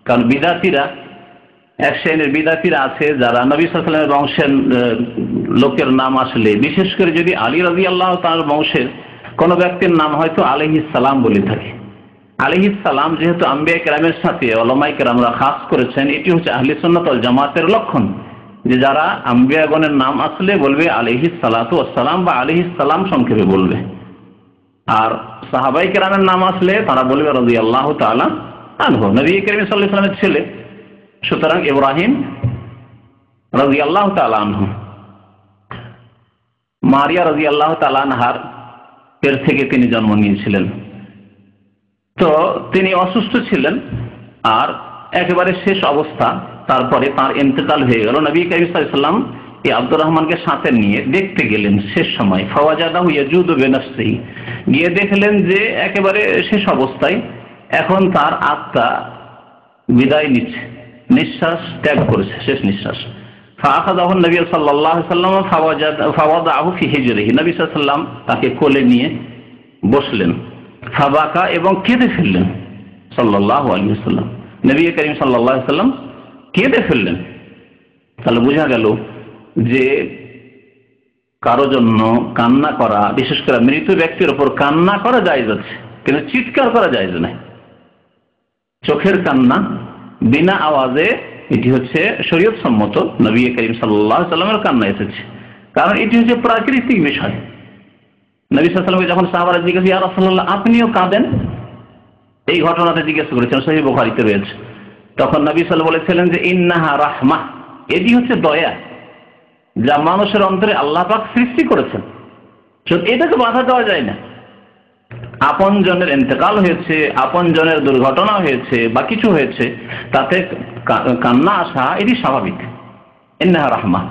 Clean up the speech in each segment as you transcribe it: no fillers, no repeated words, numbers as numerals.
কারণ বিদাতিরা, এক শ্রেণীর বিদাতিরা আছে যারা নবী সাল্লাল্লাহু আলাইহি ওয়াসাল্লামের বংশের লোকের নাম আসলে, বিশেষ করে যদি আলী রাদিয়াল্লাহু তাআলার বংশের কোন ব্যক্তির নাম হয়তো আলাইহিস সালাম বলে থাকে। আলাইহিস সালাম যেহেতু আম্বিয়া কেরামের সাথে উলামায়ে কেরামরা খাস করেছেন, এটি হচ্ছে আহলে সুন্নাত ওয়াল জামাতের লক্ষণ যে যারা আম্বিয়াগণের নাম আসলে বলবে আলাইহিস সালাতু ওয়াস সালাম বা আলাইহিস সালাম সংক্ষেপে বলবে, আর সাহাবায়ে কেরামের নাম আসলে তারা বলবে রাদিয়াল্লাহু তাআলা আনহু, নবী করিম সাল্লাল্লাহু আলাইহি ওয়াসাল্লামের ছেলে, সুতরাং ইব্রাহিম রাদিয়াল্লাহু তাআলা আনহু। মারিয়া রাদিয়াল্লাহু তাআলা আনহার পেট থেকে তিনি জন্ম নিয়েছিলেন। তো তিনি অসুস্থ ছিলেন আর একেবারে শেষ অবস্থা, তারপরে তার ইন্তেকাল হয়ে গেল। নবী করিম সাল্লাল্লাহু আলাইহি ওয়াসাল্লাম এই আব্দুর রহমানকে সাথে নিয়ে দেখতে গেলেন শেষ সময়। ফাওয়াজাদাহু ইয়াজুদু বিনাফসিহি, গিয়ে দেখলেন যে একেবারে শেষ অবস্থায়, এখন তার আত্মা বিদায় নিচ্ছে, নিঃশ্বাস ত্যাগ করেছে, শেষ নিঃশ্বাস। ফাআখাযাহু নবী সাল্লাল্লাহু আলাইহি ওয়াসাল্লাম ফাওয়াদাহু ফি হিজরিহি, নবী সাল্লাল্লাহু আলাইহি ওয়াসাল্লাম তাকে কোলে নিয়ে বসলেন। ফাবাকা, এবং কেঁদে ফেললেন সাল্লাল্লাহু আলাইহি ওয়াসাল্লাম, নবী করিম সাল্লাল্লাহু আলাইহি ওয়াসাল্লাম কেঁদে ফেললেন। তাহলে বোঝা গেল যে কারো জন্য কান্না করা, বিশেষ করে মৃত ব্যক্তির উপর কান্না করা জায়েজ আছে, কিন্তু চিৎকার করা জায়েজ নয়। চোখের কান্না বিনা আওয়াজে, এটি হচ্ছে শরীয়ত সম্মত, নবী করিম সাল্লাল্লাহু আলাইহি ওয়াসাল্লামের কান্না এসেছে, কারণ এটি হচ্ছে প্রাকৃতিক বিষয়। নবী সাল্লাল্লাহু আলাইহি ওয়াসাল্লামকে যখন সাহাবারা জিজ্ঞেস, ইয়া রাসূলুল্লাহ আপনিও কাঁদেন, এই ঘটনাতে জিজ্ঞেস করেছেন, সহিহ বুখারীতে রয়েছে। তখন নবী সাল্লাল্লাহু আলাইহি ওয়াসাল্লাম বলেছিলেন যে ইন্নাহা রাহমাহ, এটি হচ্ছে দয়া যা মানুষের অন্তরে আল্লাহ পাক সৃষ্টি করেছেন, এটাকে বাধা দেওয়া যায় না। আপন জনের ইন্তেকাল হয়েছে, আপন জনের দুর্ঘটনা হয়েছে বা কিছু হয়েছে, তাতে কান্না আসা এটি স্বাভাবিক। ইন্নাহা রাহমাহ,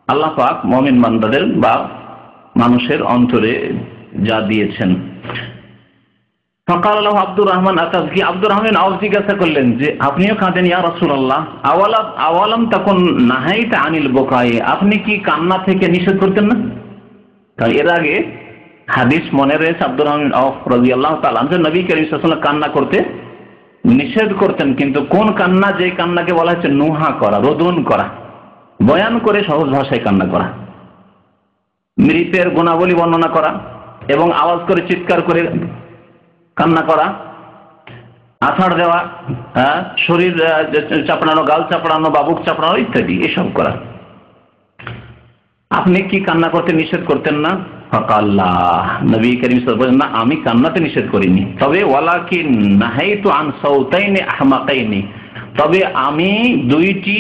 আল্লাহ পাক মুমিন বান্দাদের বা মানুষের অন্তরে যা দিয়েছেন। ফাকাল লাহু আব্দুর রহমান আতাবকি, আব্দুর রহমান আওয়াজ জিজ্ঞাসা করলেন যে আপনিও কাঁদেন ইয়া রাসূলুল্লাহ? আওয়ালাম তাকুন নাহাইতা আনিল বুকাই, আপনি কি কান্না থেকে নিষেধ করতেন না? কারণ এর আগে হাদিস মনে রয়েছে আব্দুর রহমান আওফ রাদিয়াল্লাহু তাআলা আনহু নবী করিম সাল্লাল্লাহু আলাইহি ওয়াসাল্লাম কান্না করতে নিষেধ করতেন, কিন্তু কোন কান্না, যে কান্নাকে বলা হচ্ছে নুহা করা, রোদন করা, বয়ান করে সহজ ভাষায় কান্না করা, মৃতের গুণাবলী বর্ণনা করা এবং আওয়াজ করে চিৎকার করে কান্না করা, আছাড় দেওয়া, শরীর চাপড়ানো, গাল চাপড়ানো বা বুক চাপড়ানো ইত্যাদি, এসব করা। আপনি কি কান্না করতে নিষেধ করতেন না? ফাকাল্লাহ, নবী করিম সাল্লাল্লাহু আলাইহি ওয়াসাল্লাম বলেন না, আমি কান্নাতে নিষেধ করিনি, তবে ওয়ালাকিন নাহাইতু আন সাউতাইনি আহমাকাইনি, তবে আমি দুইটি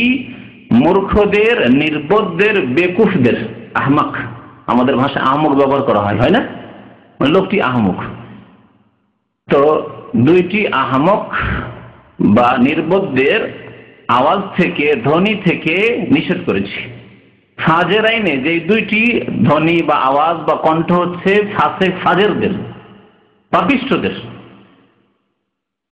মূর্খদের, নির্বোধদের, বেকুফদের, আহমাক আমাদের ভাষায় আহমক ব্যবহার করা হয়, হয় না, লোকটি আহমক, তো দুইটি আহমক বা নির্বোধদের আওয়াজ থেকে, ধ্বনি থেকে নিষেধ করেছি। ফাজেরাইনে, যে দুইটি ধ্বনি বা আওয়াজ বা কণ্ঠ হচ্ছে ফাজেরদের, পাপিষ্ঠদের।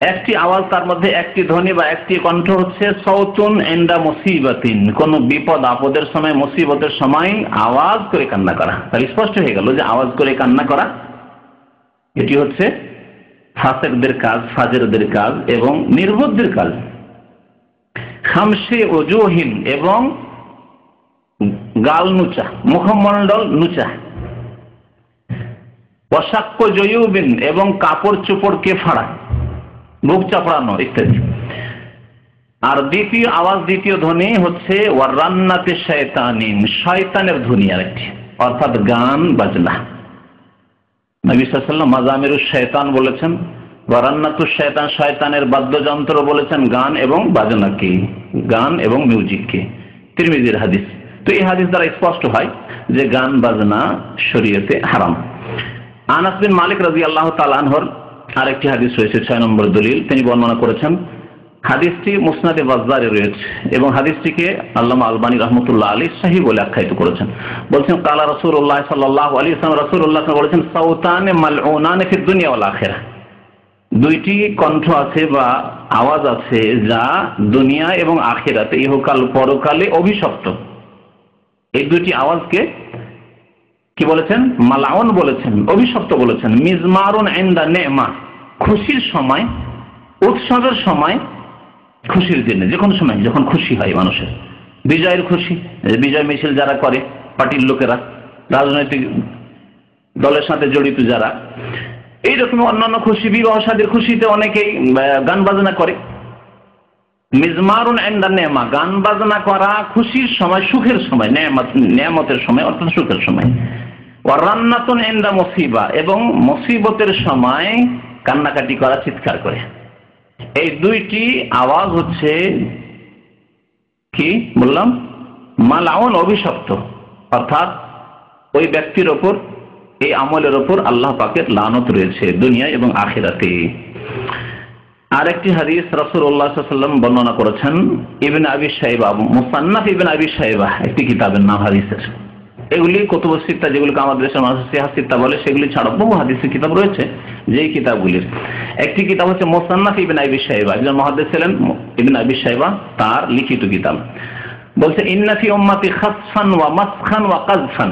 একটি আওয়াজ, তার মধ্যে একটি ধ্বনি বা একটি কণ্ঠ হচ্ছে সাউতুন ইনদা মুসিবাতিন, কোন বিপদ আপদের সময়, মুসিবতের সময় আওয়াজ করে কান্না করা। তাহলে স্পষ্ট হয়ে গেল যে আওয়াজ করে কান্না করা এটি হচ্ছে ফাসিকদের কাজ, ফাজেরদের কাজ এবং নির্বোধদের কাজ। খামসে ওজুহিন, এবং গাল নুচা, মুখমণ্ডল নুচা। ওয়াশাক্কু জুয়ুবিন, এবং কাপড় চোপড়কে ফাড়া, বুক চাপড়ানো ইত্যাদি। আর দ্বিতীয় আওয়াজ, দ্বিতীয় ধ্বনি হচ্ছে ওয়ারান্নাতে শায়তানিন, শয়তানের ধ্বনি আরেকটি, অর্থাৎ গান বাজনা। নবী সাল্লাল্লাহু আলাইহি ওয়াসাল্লাম মাজামিরুশ শয়তান বলেছেন, ওয়ারান্নাতুশ শয়তান, শয়তানের বাদ্যযন্ত্র বলেছেন গান এবং বাজনাকে, গান এবং মিউজিককে। তিরমিজির হাদিস। তো এই হাদিস দ্বারা স্পষ্ট হয় যে গান বাজনা শরীয়তে হারাম। আনাস বিন মালিক রাদিয়াল্লাহু তাআলা আনহুর আরেকটি হাদিস রয়েছে, 6 নম্বর দলিল, তিনি বর্ণনা করেছেন। হাদিসটি মুসনাদে বাজ্জারে রয়েছে এবং হাদিসটিকে আল্লামা আলবানী রাহমাতুল্লাহ আলাইহি সহিহ বলে আখ্যায়িত করেছেন। বলছেন কালা রাসূলুল্লাহ সাল্লাল্লাহু আলাইহি ওয়াসাল্লাম, রাসূলুল্লাহ বলেছেন সাউতানে মালউনানে ফিদ দুনিয়া ওয়াল আখিরাহ, দুইটি কণ্ঠ আছে বা আওয়াজ আছে যা দুনিয়া এবং আখিরাতে, ইহকাল পরকালে অভিশপ্ত। এই দুইটি আওয়াজকে কি বলেছেন? মালাউন বলেছেন, অভিশপ্ত বলেছেন। মিজমারুন ইনদা নি'মা, খুশির সময়, উৎসবের সময় খুশির দিনে, যে কোনো সময় যখন খুশি হয় মানুষের, বিজয়ের খুশি, বিজয় মিছিল যারা করে পার্টির লোকেরা, রাজনৈতিক দলের সাথে জড়িত যারা, এইরকম অন্যান্য খুশি, বিবাহ শাদীর খুশিতে অনেকেই গান বাজনা করে। মিজমারুন ইনদা নেমা, গান বাজনা করা খুশির সময়, সুখের সময়, নেয়ামতের সময় অর্থাৎ সুখের সময়। ওয়া রান্নাতুন ইনদা মুসিবা, এবং মুসিবতের সময় কান্নাকাটি করা, চিৎকার করে। এই দুইটি আওয়াজ হচ্ছে কি বললাম, মালাউন, অভিশপ্ত, অর্থাৎ ওই ব্যক্তির ওপর, এই আমলের ওপর আল্লাহ পাকের লানত রয়েছে দুনিয়ায় এবং আখিরাতে। আরেকটি হাদিস রাসূলুল্লাহ সাল্লাল্লাহু আলাইহি ওয়াসাল্লাম বর্ণনা করেছেন, ইবনে আবি শাইবা, মুসান্নাফ ইবনে আবি শাইবা একটি কিতাবের নাম হাদিসের। এগুলি কুতুবুস সিত্তা, যেগুলোকে আমাদের দেশের মানুষ সিহাহ সিত্তা বলে, সেগুলি ছাড়াও বহু হাদিসের কিতাব রয়েছে। যেই কিতাবগুলির একটি কিতাব হচ্ছে মুসান্নাফ ইবনে আবি শাইবা, একজন মুহাদ্দিস ছিলেন ইবনে আবি শাইবা, তার লিখিত কিতাব। বলছে ইন্না ফি উম্মতি খাসফান ওয়া মাসখান ওয়া কাযফান,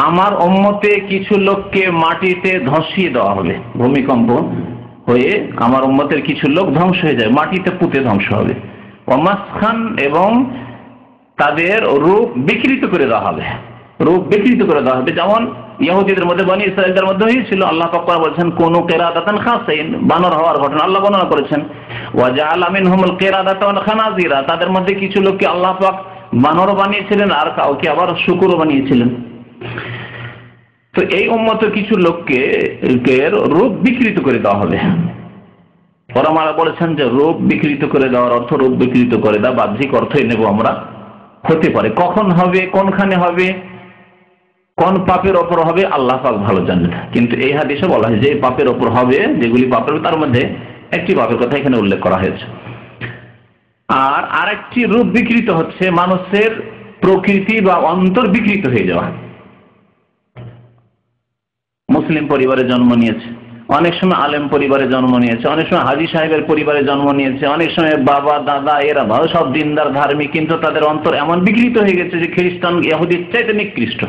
আমার উম্মতে কিছু লোককে মাটিতে ধসিয়ে দেওয়া হবে, ভূমিকম্প হয়ে আমার উম্মতের কিছু লোক ধ্বংস হয়ে যায়, মাটিতে পুঁতে ধ্বংস হবে। ওয়া মাসখান, এবং তাদের রূপ বিকৃত করে দেওয়া হবে, রূপ বিকৃত করে দেওয়া হবে, যেমন ইহুদিদের মধ্যে, বনি ইসরাঈলদের মধ্যে হয়েছিল। আল্লাহ পাক বলেছেন কোন কিরাদাতান খাসিন, বানর হওয়ার ঘটনা আল্লাহ বর্ণনা করেছেন। ওয়া জাআলা মিনহুমুল কিরাদাতা ওয়াল খানাজিরা, তাদের মধ্যে কিছু লোককে আল্লাহ পাক বানর বানিয়েছিলেন, আর কাউকে আবার শূকর বানিয়েছিলেন। তো এই উম্মতের কিছু লোককে রূপ বিকৃত করে দেওয়া হবে। ওলামারা বলেছেন যে রূপ বিকৃত করে দেওয়ার অর্থ, রূপ বিকৃত করে দেওয়া বাহ্যিক অর্থই নেব আমরা, হতে পারে। কখন হবে, কোনখানে হবে, কোন পাপের ওপর হবে আল্লাহ পাক ভালো জানেন। কিন্তু এই হাদিসে বলা হয় যে পাপের ওপর হবে, যেগুলি পাপের, তার মধ্যে একটি পাপের কথা এখানে উল্লেখ করা হয়েছে। আর আরেকটি রূপ বিকৃত হচ্ছে মানুষের প্রকৃতি বা অন্তর বিকৃত হয়ে যাওয়া। মুসলিম পরিবারে জন্ম নিয়েছে, অনেক সময় আলেম পরিবারে জন্ম নিয়েছে, অনেক সময় হাজী সাহেবের পরিবারে জন্ম নিয়েছে, অনেক সময় বাবা দাদা এরা ভালো সব দিনদার ধার্মিক, কিন্তু তাদের অন্তর এমন বিকৃত হয়ে গেছে যে খ্রিস্টান ইহুদির চাইতে নিকৃষ্ট।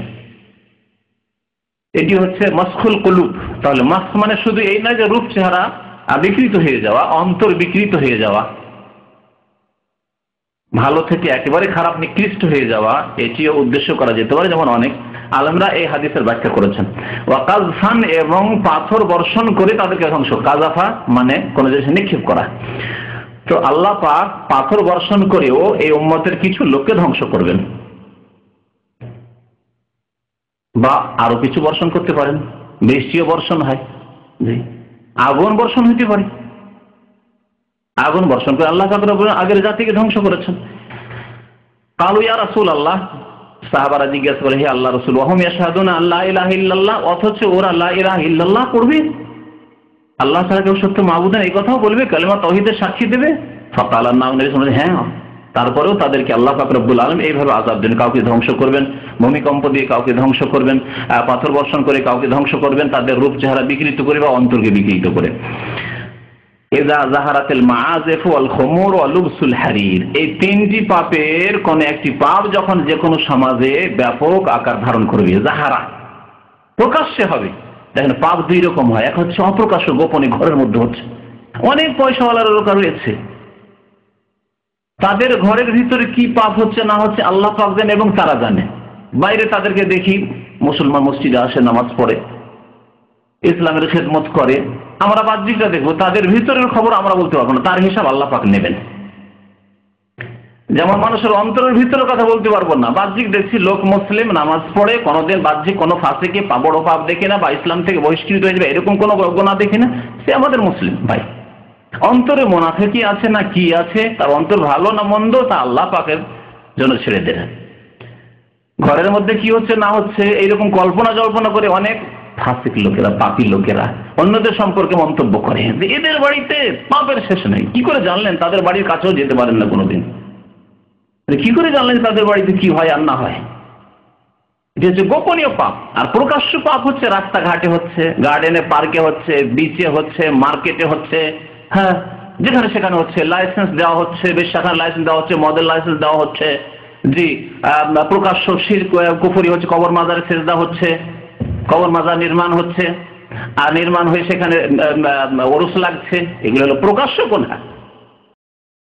এটি হচ্ছে মাসখুল কুলুব। তাহলে মাস মানে শুধু এই নয় যে রূপ চেহারা বিকৃত হয়ে যাওয়া, অন্তর বিকৃত হয়ে যাওয়া, ভালো থেকে একেবারে খারাপ নিকৃষ্ট হয়ে যাওয়া, এটিও উদ্দেশ্য করা যেতে পারে, যেমন অনেক আলেমরা এই হাদিসের ব্যাখ্যা করেছেন। ওয়া কাযফান, এবং পাথর বর্ষণ করে তাদেরকে ধ্বংস, কাযাফা মানে কোন জিনিস নিক্ষেপ করা। তো আল্লাহ পাক পাথর বর্ষণ করেও এই উম্মতের কিছু লোককে ধ্বংস করবেন, বা আরো কিছু বর্ষণ করতে পারেন, বৃষ্টিও বর্ষণ হয়, আগুন বর্ষণ হতে পারে, আগুন বর্ষণ করে আল্লাহ পাক আগের জাতিকে ধ্বংস করেছেন। কালু ইয়া রাসূলুল্লাহ, সাহাবারা জিজ্ঞাসা করে হে আল্লাহ রাসূল, ওয়া হুম ইয়াশহাদুনা আল্লা ইলাহা ইল্লাল্লাহ, অথচ ওরা লা ইলাহা ইল্লাল্লাহ পড়বে, আল্লাহ ছাড়া কেউ সত্য মাবুদ নেই এই কথাও বলবে, কালিমা তাওহীদের সাক্ষী দেবে। ফাকালা নাম নবী সাল্লাল্লাহু আলাইহি ওয়াসাল্লাম, হ্যাঁ, তারপরেও তাদেরকে আল্লাহ পাক রব্বুল আলামিন এইভাবে আযাব দেন, কাউকে ধ্বংস করবেন, ভূমিকম্প দিয়ে কাউকে ধ্বংস করবেন, পাথর বর্ষণ করে কাউকে ধ্বংস করবেন, তাদের রূপ চেহারা বিকৃত করে বা অন্তরকে বিকৃত করে। ইযা যাহারাতিল মাআযিফ ওয়াল খুমুর ওয়া লুবসুল হারির, এই তিনটি পাপের কোন একটি পাপ যখন যে কোনো সমাজে ব্যাপক আকার ধারণ করবে, যাহারা প্রকাশ্যে হবে। দেখেন পাপ দুই রকম হয়, এক হচ্ছে অপ্রকাশ্য, গোপনে ঘরের মধ্যে হচ্ছে। অনেক পয়সাওয়ালার লোক রয়েছে, তাদের ঘরের ভিতরে কি পাপ হচ্ছে না হচ্ছে আল্লাহ পাক জানেন এবং তারা জানে। বাইরে তাদেরকে দেখি মুসলমান মসজিদে আসে, নামাজ পড়ে, ইসলামের খেদমত করে, আমরা বাহ্যিকটা দেখবো, তাদের ভিতরের খবর আমরা বলতে পারবো না, তার হিসাব আল্লাহ পাক নেবেন। যেমন মানুষের অন্তরের ভিতরের কথা বলতে পারবো না, বাহ্যিক দেখছি লোক মুসলিম, নামাজ পড়ে, কোনোদিন বাহ্যিক কোনো ফাঁসিকে বড় পাপ দেখে না, বা ইসলাম থেকে বহিষ্কৃত হয়ে যাবে এরকম কোনো গুনাহ দেখে না, সে আমাদের মুসলিম ভাই। অন্তরে মুনাফিকি আছে না কি আছে, তার অন্তর ভালো না মন্দ, তা আল্লাহ পাকের জন্য ছেড়ে দেন। ঘরের মধ্যে কি হচ্ছে না হচ্ছে এইরকম কল্পনা জল্পনা করে অনেক ফাসিক লোকেরা, পাপী লোকেরা অন্যদের সম্পর্কে মন্তব্য করে যে এদের বাড়িতে পাপের শেষ নেই। কি করে জানলেন? তাদের বাড়ির কাছেও যেতে পারেন না কোনোদিন, কি করে জানলেন তাদের বাড়িতে কি হয় আর না হয়? এটা হচ্ছে গোপনীয় পাপ। আর প্রকাশ্য পাপ হচ্ছে রাস্তাঘাটে হচ্ছে, গার্ডেনে, পার্কে হচ্ছে, বিচে হচ্ছে, মার্কেটে হচ্ছে, হ্যাঁ যেখানে সেখানে হচ্ছে, লাইসেন্স দেওয়া হচ্ছে, বেশ্যাখানার লাইসেন্স দেওয়া হচ্ছে, মদের লাইসেন্স দেওয়া হচ্ছে, জি প্রকাশ্য শিরক কুফরি হচ্ছে, কবর মাজারে সেজদা হচ্ছে, কবর মাজার নির্মাণ হচ্ছে, আর নির্মাণ হয়ে সেখানে ওরস লাগছে, এগুলো হলো প্রকাশ্য গুনাহ।